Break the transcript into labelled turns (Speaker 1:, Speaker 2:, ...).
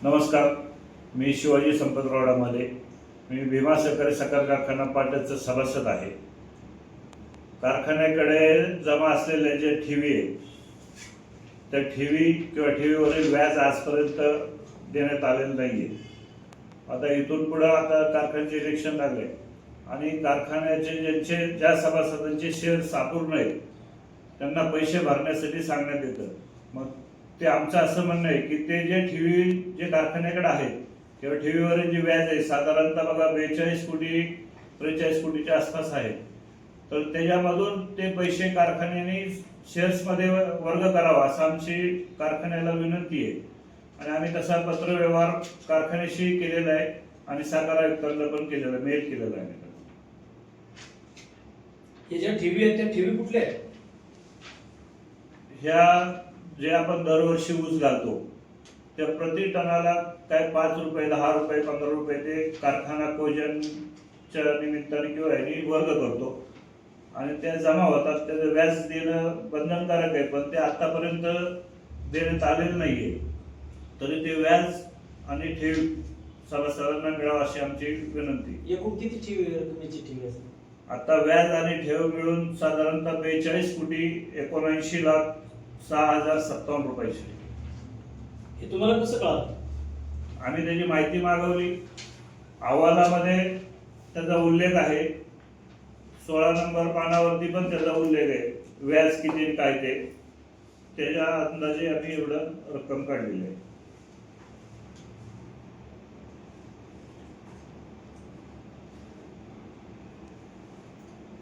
Speaker 1: नमस्कार, मी शिवाजी संपतरावडामध्ये. मी भीमा सहकारी साखर कारखाना पाटणचा सभासद आहे. कारखान्याकडे जमा असलेले जे ठेवी आहे त्या ठेवी किंवा ठेवीवरील व्याज आजपर्यंत देण्यात आलेलं नाही आहे. आता इथून पुढं आता कारखान्याचे इलेक्शन लागले आणि कारखान्याचे ज्या सभासदांचे शेअर्स अपूर्ण आहेत त्यांना पैसे भरण्यासाठी सांगण्यात येतं. मग ते आमचं असं म्हणणं आहे की ते जे ठेवी जे कारखान्याकडे आहेत किंवा ठेवीवरील जे व्याज आहे साधारणतः बघा 42 कोटी 43 कोटीच्या आसपास आहे, तर त्याच्यामधून ते पैसे कारखान्याने शेअर्समध्ये वर्ग करावा असं आमची कारखान्याला विनंती आहे. आणि आम्ही तसा पत्रव्यवहार कारखान्याशी केलेला आहे आणि साखर आयुक्तांना पण केलेला मेल केलेला आहे.
Speaker 2: हे ज्या ठेवी आहेत त्या ठेवी कुठल्या आहेत?
Speaker 1: ह्या जे आपण दरवर्षी ऊस घालतो त्या प्रति टनाला काय 5 रुपये 10 रुपये 15 रुपये ते कारखाना कोजनच्या निमित्ताने किंवा ह्यानी वर्ग करतो आणि त्या जमा होतात. त्याचं व्याज देणं बंधनकारक आहे, पण ते आतापर्यंत देण्यात आलेलं नाहीये. तरी ते व्याज आणि ठेव सभासदांना मिळावं अशी आमची विनंती.
Speaker 2: एकूण किती ठेवी रकमेची ठेवी असेल?
Speaker 1: आता व्याज आणि ठेव मिळून साधारणतः 42 कोटी 79,06,057 रुपयाची.
Speaker 2: हे तुम्हाला कसं कळलं?
Speaker 1: आम्ही त्याची माहिती मागवली. अहवालामध्ये त्याचा उल्लेख आहे. 16 नंबर पानावरती पण त्याचा उल्लेख आहे. व्याज किती काय ते त्याच्या अंदाजे आम्ही एवढं रक्कम काढलेली आहे.